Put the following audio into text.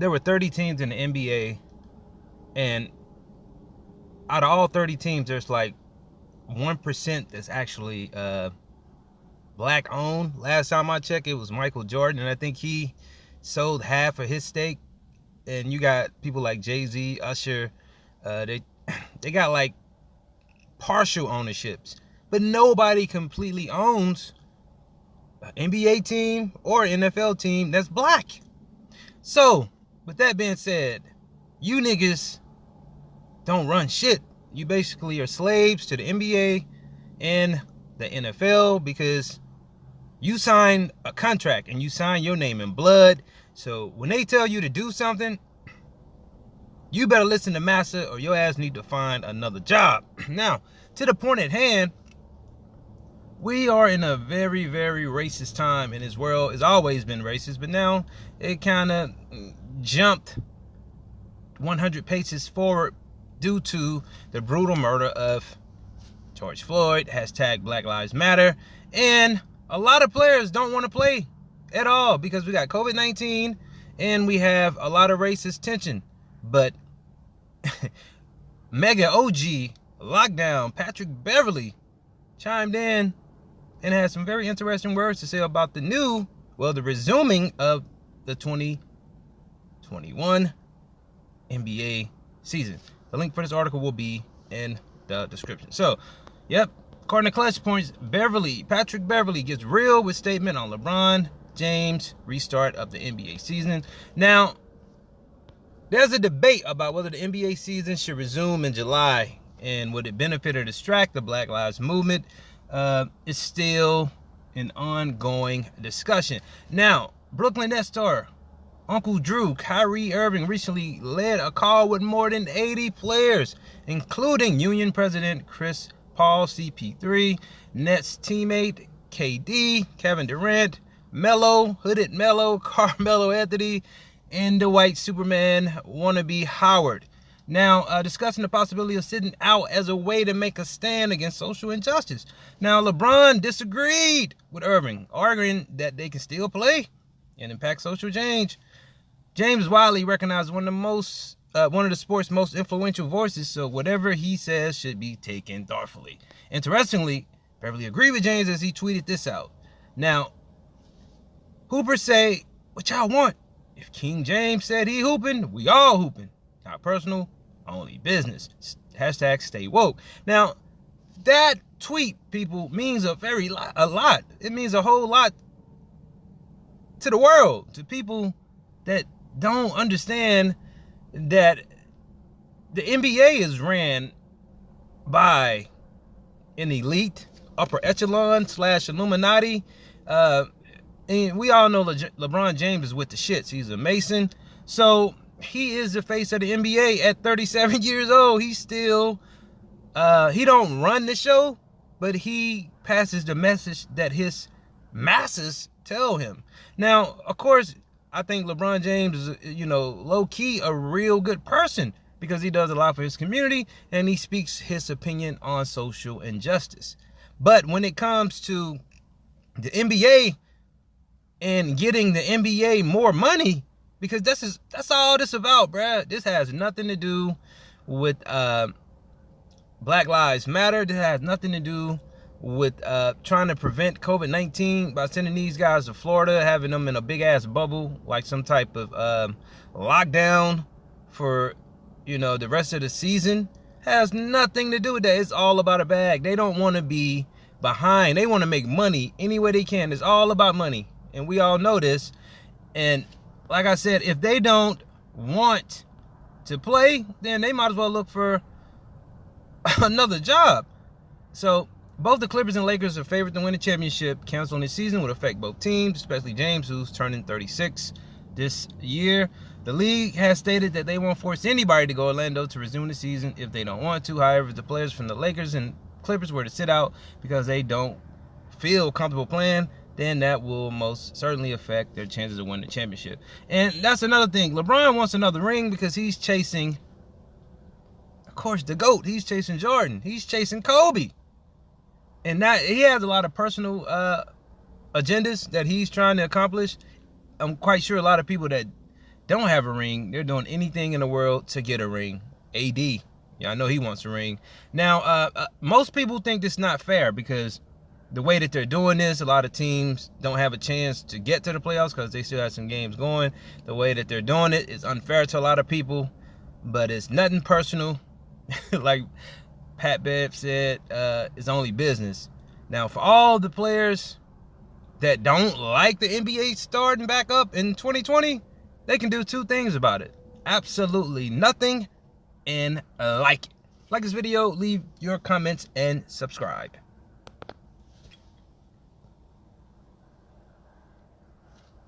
there were 30 teams in the NBA, and out of all 30 teams, there's like 1% that's actually black owned. Last time I checked, it was Michael Jordan, and I think he sold half of his stake. And you got people like Jay-Z, Usher, they got like partial ownerships, but nobody completely owns an NBA team or an NFL team that's black. So, with that being said, you niggas don't run shit. You basically are slaves to the NBA and the NFL because you signed a contract and you signed your name in blood. So when they tell you to do something, you better listen to massa or your ass need to find another job. Now, to the point at hand, we are in a very, very racist time in this world. It's always been racist, but now it kind of jumped 100 paces forward due to the brutal murder of George Floyd, hashtag Black Lives Matter, and a lot of players don't want to play at all because we got COVID-19 and we have a lot of racist tension. But Mega OG Lockdown Patrick Beverley chimed in and had some very interesting words to say about the resuming of the 2021 NBA season. The link for this article will be in the description. So, yep, according to Clutch Points, Patrick Beverley gets real with statement on LeBron James restart of the NBA season. Now, there's a debate about whether the NBA season should resume in July and would it benefit or distract the Black Lives Movement. It's still an ongoing discussion. Now, Brooklyn Nets star Uncle Drew, Kyrie Irving, recently led a call with more than 80 players, including Union President Chris Paul, CP3, Nets teammate KD, Kevin Durant, Hooded Melo, Carmelo Anthony, and the white Superman wannabe Howard. Now, discussing the possibility of sitting out as a way to make a stand against social injustice. Now, LeBron disagreed with Irving, arguing that they can still play and impact social change. James widely recognized one of the sport's most influential voices, so whatever he says should be taken thoughtfully. Interestingly, Beverly agreed with James as he tweeted this out. Now, Hoopers say, what y'all want? If King James said he hooping, we all hooping. Not personal, only business. Hashtag stay woke. Now, that tweet, people, means a lot. It means a whole lot to the world, to people that don't understand that the NBA is ran by an elite, upper echelon / Illuminati. And we all know LeBron James is with the shits. He's a Mason. So he is the face of the NBA at 37 years old. He's still, he don't run the show, but he passes the message that his masses tell him. Now, of course, I think LeBron James is, low-key a real good person because he does a lot for his community and he speaks his opinion on social injustice. But when it comes to the NBA and getting the NBA more money, because that's all this about, bruh. This has nothing to do with Black Lives Matter. This has nothing to do with trying to prevent COVID-19 by sending these guys to Florida, having them in a big-ass bubble, like some type of lockdown for, the rest of the season. Has nothing to do with that. It's all about a bag. They don't want to be behind. They want to make money any way they can. It's all about money. And we all know this. And like I said, if they don't want to play, then they might as well look for another job. So both the Clippers and Lakers are favored to win the championship. Canceling the season would affect both teams, especially James, who's turning 36 this year. The league has stated that they won't force anybody to go Orlando to resume the season if they don't want to. However, if the players from the Lakers and Clippers were to sit out because they don't feel comfortable playing, then that will most certainly affect their chances of winning the championship. And that's another thing. LeBron wants another ring because he's chasing, of course, the GOAT. He's chasing Jordan. He's chasing Kobe. And that he has a lot of personal agendas that he's trying to accomplish. I'm quite sure a lot of people that don't have a ring, they're doing anything in the world to get a ring. AD, yeah, I know he wants a ring. Now, most people think it's not fair because the way that they're doing this, a lot of teams don't have a chance to get to the playoffs because they still have some games going. The way that they're doing it is unfair to a lot of people, but it's nothing personal. Like Pat Bev said, it's only business. Now, for all the players that don't like the NBA starting back up in 2020, they can do two things about it. Absolutely nothing and like it. Like this video, leave your comments, and subscribe.